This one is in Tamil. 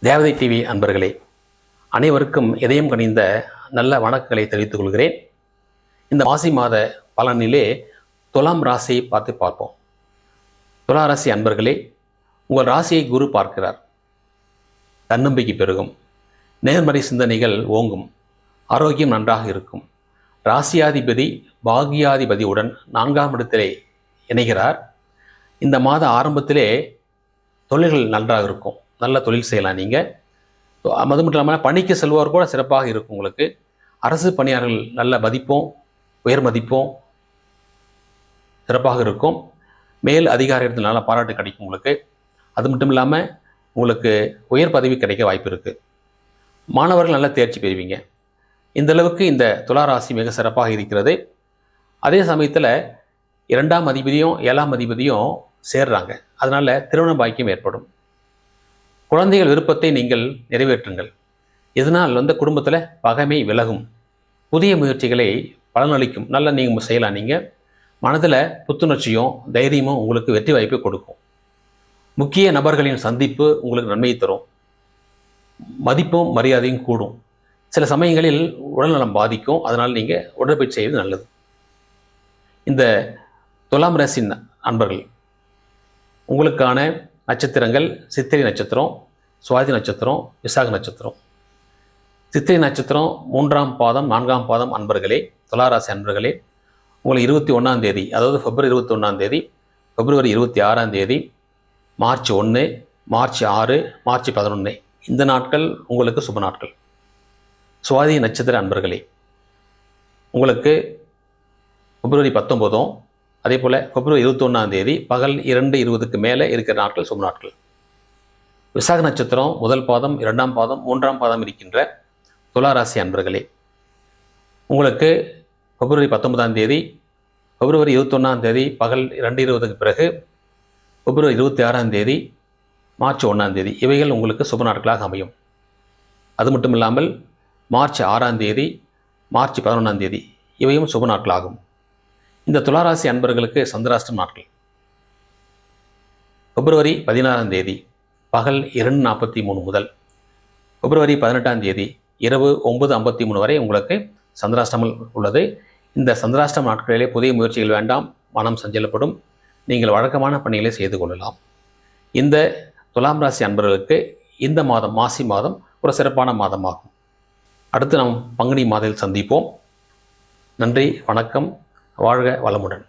தேவதை டிவி அன்பர்களே, அனைவருக்கும் இதயம் கனிந்த நல்ல வணக்கங்களை தெரிவித்துக் கொள்கிறேன். இந்த மாசி மாத பலனிலே துலாம் ராசியை பார்ப்போம். துலா ராசி அன்பர்களே, உங்கள் ராசியை குரு பார்க்கிறார். தன்னம்பிக்கை பெருகும், நேர்மறை சிந்தனைகள் ஓங்கும், ஆரோக்கியம் நன்றாக இருக்கும். ராசியாதிபதி பாகியாதிபதியுடன் 4ஆம் இடத்திலே இணைகிறார். இந்த மாத ஆரம்பத்திலே தொழில்கள் நன்றாக இருக்கும், நல்ல தொழில் செய்யலாம். நீங்கள் அது மட்டும் இல்லாமல் பணிக்கு செல்வோர் கூட சிறப்பாக இருக்கும். உங்களுக்கு அரசு பணியாளர்கள் நல்ல மதிப்போம், உயர் மதிப்போம் சிறப்பாக இருக்கும். மேல் அதிகாரிகள் நல்ல பாராட்டு கிடைக்கும் உங்களுக்கு. அது மட்டும் இல்லாமல் உங்களுக்கு உயர் பதவி கிடைக்க வாய்ப்பு இருக்குது. மாணவர்கள் நல்ல தேர்ச்சி பெறுவீங்க. இந்த அளவுக்கு இந்த துலா ராசி மிக சிறப்பாக இருக்கிறது. அதே சமயத்தில் 2ஆம் அதிபதியும் 7ஆம் அதிபதியும் சேர்றாங்க. அதனால் திருமண பாக்கியம் ஏற்படும். குழந்தைகள் விருப்பத்தை நீங்கள் நிறைவேற்றுங்கள். இதனால் குடும்பத்தில் பகைமை விலகும். புதிய முயற்சிகளை பலனளிக்கும். நல்லா நீங்கள் செய்யலாம். நீங்கள் மனதில் புத்துணர்ச்சியும் தைரியமும் உங்களுக்கு வெற்றி வாய்ப்பை கொடுக்கும். முக்கிய நபர்களின் சந்திப்பு உங்களுக்கு நன்மையை தரும். மதிப்பும் மரியாதையும் கூடும். சில சமயங்களில் உடல்நலம் பாதிக்கும். அதனால் நீங்கள் உடற்பயிற்சி செய்வது நல்லது. இந்த துலாம் ராசி அன்பர்கள், உங்களுக்கான நட்சத்திரங்கள் சித்திரை நட்சத்திரம், சுவாதி நட்சத்திரம், விசாக நட்சத்திரம். சித்திரை நட்சத்திரம் 3ஆம் பாதம் 4ஆம் பாதம் அன்பர்களே, துளாராசி அன்பர்களே, உங்களுக்கு 21ஆம் தேதி, அதாவது பிப்ரவரி 21ஆம் தேதி, பிப்ரவரி 26ஆம் தேதி, மார்ச் 1, மார்ச் 6, மார்ச் 11 இந்த நாட்கள் உங்களுக்கு சுப நாட்கள். சுவாதி நட்சத்திர அன்பர்களே, உங்களுக்கு பிப்ரவரி 19, அதே போல் பிப்ரவரி 21ஆம் தேதி பகல் 2:20க்கு மேலே இருக்கிற நாட்கள் சுப நாட்கள். விசாக நட்சத்திரம் 1 பாதம் 2ஆம் பாதம் 3ஆம் பாதம் இருக்கின்ற துளாராசி அன்பர்களே, உங்களுக்கு பிப்ரவரி 19ஆம் தேதி, பிப்ரவரி 21ஆம் தேதி பகல் 2:20க்கு பிறகு, பிப்ரவரி 26ஆம் தேதி, மார்ச் 1ஆம் தேதி இவைகள் உங்களுக்கு சுப நாட்களாக அமையும். அது மட்டும் இல்லாமல் மார்ச் 6ஆம் தேதி, மார்ச் 11ஆம் தேதி இவையும் சுப நாட்களாகும். இந்த துளாராசி அன்பர்களுக்கு சந்திராஷ்டம் நாட்கள் பிப்ரவரி 16ஆம் தேதி பகல் 2:43 முதல் பிப்ரவரி 18ஆம் தேதி இரவு 9:53 வரை உங்களுக்கு சந்திராஷ்டமல் உள்ளது. இந்த சந்திராஷ்டம நாட்களிலே புதிய முயற்சிகள் வேண்டாம். மனம் சஞ்சலப்படும். நீங்கள் வழக்கமான பணிகளை செய்து கொள்ளலாம். இந்த துலாம் ராசி அன்பர்களுக்கு இந்த மாதம் மாசி மாதம் ஒரு சிறப்பான மாதமாகும். அடுத்து நாம் பங்குனி மாதத்தில் சந்திப்போம். நன்றி, வணக்கம், வாழ்க வளமுடன்.